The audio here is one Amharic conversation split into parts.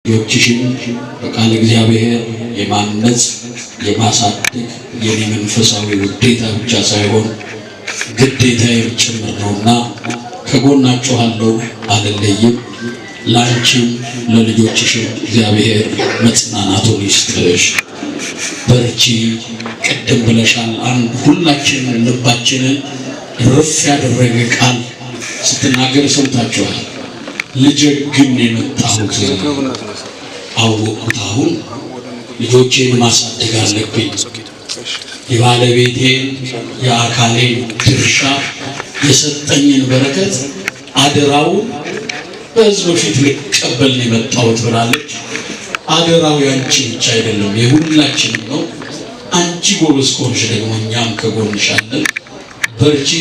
ልጆችሽን በቃል እግዚአብሔር የማነጽ የማሳደግ የኔ መንፈሳዊ ውዴታ ብቻ ሳይሆን ግዴታዬም ጭምር ነውና ከጎናችኋለሁ፣ አልለይም። ላንቺም ለልጆችሽም እግዚአብሔር መጽናናቱን ይስጥሽ። በርቺ። ቀደም ብለሻል። አንድ ሁላችንን ልባችንን ረፍ ያደረገ ቃል ስትናገር ሰምታችኋል። ልጀግን የመጣሁት አወቅሁት። አሁን ልጆቼን ማሳደግ አለብኝ። የባለቤቴን የአካሌን ድርሻ የሰጠኝን በረከት አደራውን በሕዝብ ፊት ልቀበል ነው የመጣሁት ብላለች። አደራው ያንቺ ብቻ አይደለም፣ የሁላችንም ነው። አንቺ ጎበዝ ከሆንሽ ደግሞ እኛም ከጎንሽ አለን። በርቺ።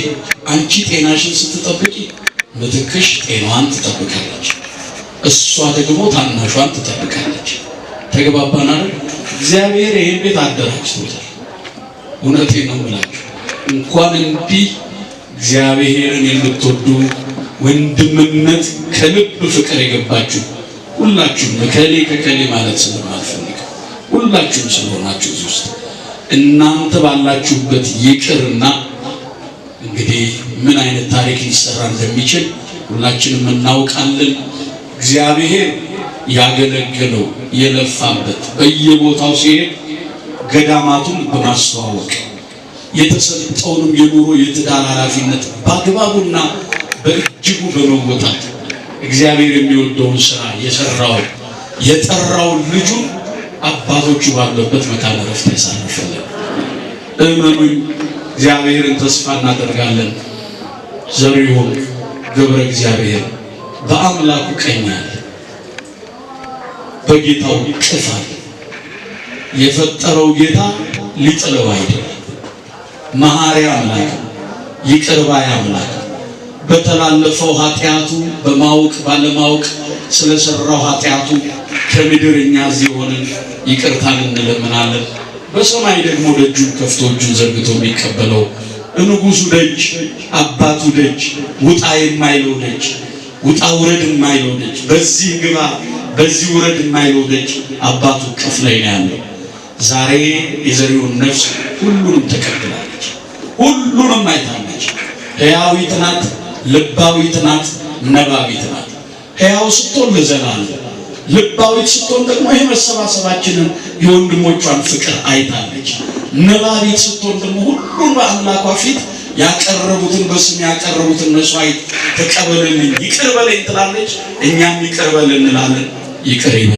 አንቺ ጤናሽን ስትጠብቂ ምትክሽ ጤናዋን ትጠብቃለች፣ እሷ ደግሞ ታናሿን ትጠብቃለች። ተግባባን አይደል? እግዚአብሔር ይሄን ቤት አደራጅቶታል። እውነቴን ነው የምላችሁ። እንኳን እንዲህ እግዚአብሔርን የምትወዱ ወንድምነት ከልብ ፍቅር የገባችሁ ሁላችሁም ከከሌ ማለት ስለማልፈልግ ሁላችሁም ስለሆናችሁ እዚህ ውስጥ እናንተ ባላችሁበት ይቅርና እንግዲህ ምን አይነት ታሪክ ሊሰራ እንደሚችል ሁላችንም እናውቃለን። እግዚአብሔር ያገለገለው የለፋበት በየቦታው ሲሄድ ገዳማቱን በማስተዋወቅ የተሰጠውንም የኑሮ የትዳር ኃላፊነት በአግባቡና በእጅጉ በመወጣት እግዚአብሔር የሚወደውን ስራ የጠራውን ልጁን አባቶቹ ባሉበት መካነ ዕረፍት ያሳርፈልን። እመኑኝ፣ እግዚአብሔርን ተስፋ እናደርጋለን። ዘሪሁን ገብረ እግዚአብሔር በአምላኩ ቀኝ አለ፣ በጌታው ቅፍ አለ። የፈጠረው ጌታ ሊጥለው አይደለም። መሐሪ አምላክ፣ ይቅር ባይ አምላክ በተላለፈው ኃጢአቱ በማወቅ ባለማወቅ ስለሰራው ኃጢአቱ ከምድር እኛ እዚህ ሆነን ይቅርታን እንለምናለን። በሰማይ ደግሞ ደጁን ከፍቶ እጁን ዘርግቶ የሚቀበለው ንጉሱ ደጅ፣ አባቱ ደጅ፣ ውጣ የማይለው ደጅ፣ ውጣ ውረድ የማይለው ደጅ፣ በዚህ ግባ በዚህ ውረድ የማይለው ደጅ አባቱ ቅፍ ላይ ነው ያለው። ዛሬ የዘሪሁን ነፍስ ሁሉንም ተቀብላለች፣ ሁሉንም አይታለች። ሕያዊት ናት፣ ልባዊት ናት፣ ነባቢት ናት። ሕያው ስትሆን ለዘላለም፣ ልባዊት ስትሆን ደግሞ ይሄ መሰባሰባችንን የወንድሞቿን ፍቅር አይታለች። ነባቢት ስትሆን ደግሞ ሁሉን በአምላኳ ፊት ያቀረቡትን በስም ያቀረቡትን መስዋዕት ተቀበልልኝ፣ ይቅር በለኝ ትላለች። እኛም ይቅር በል እንላለን። ይቅር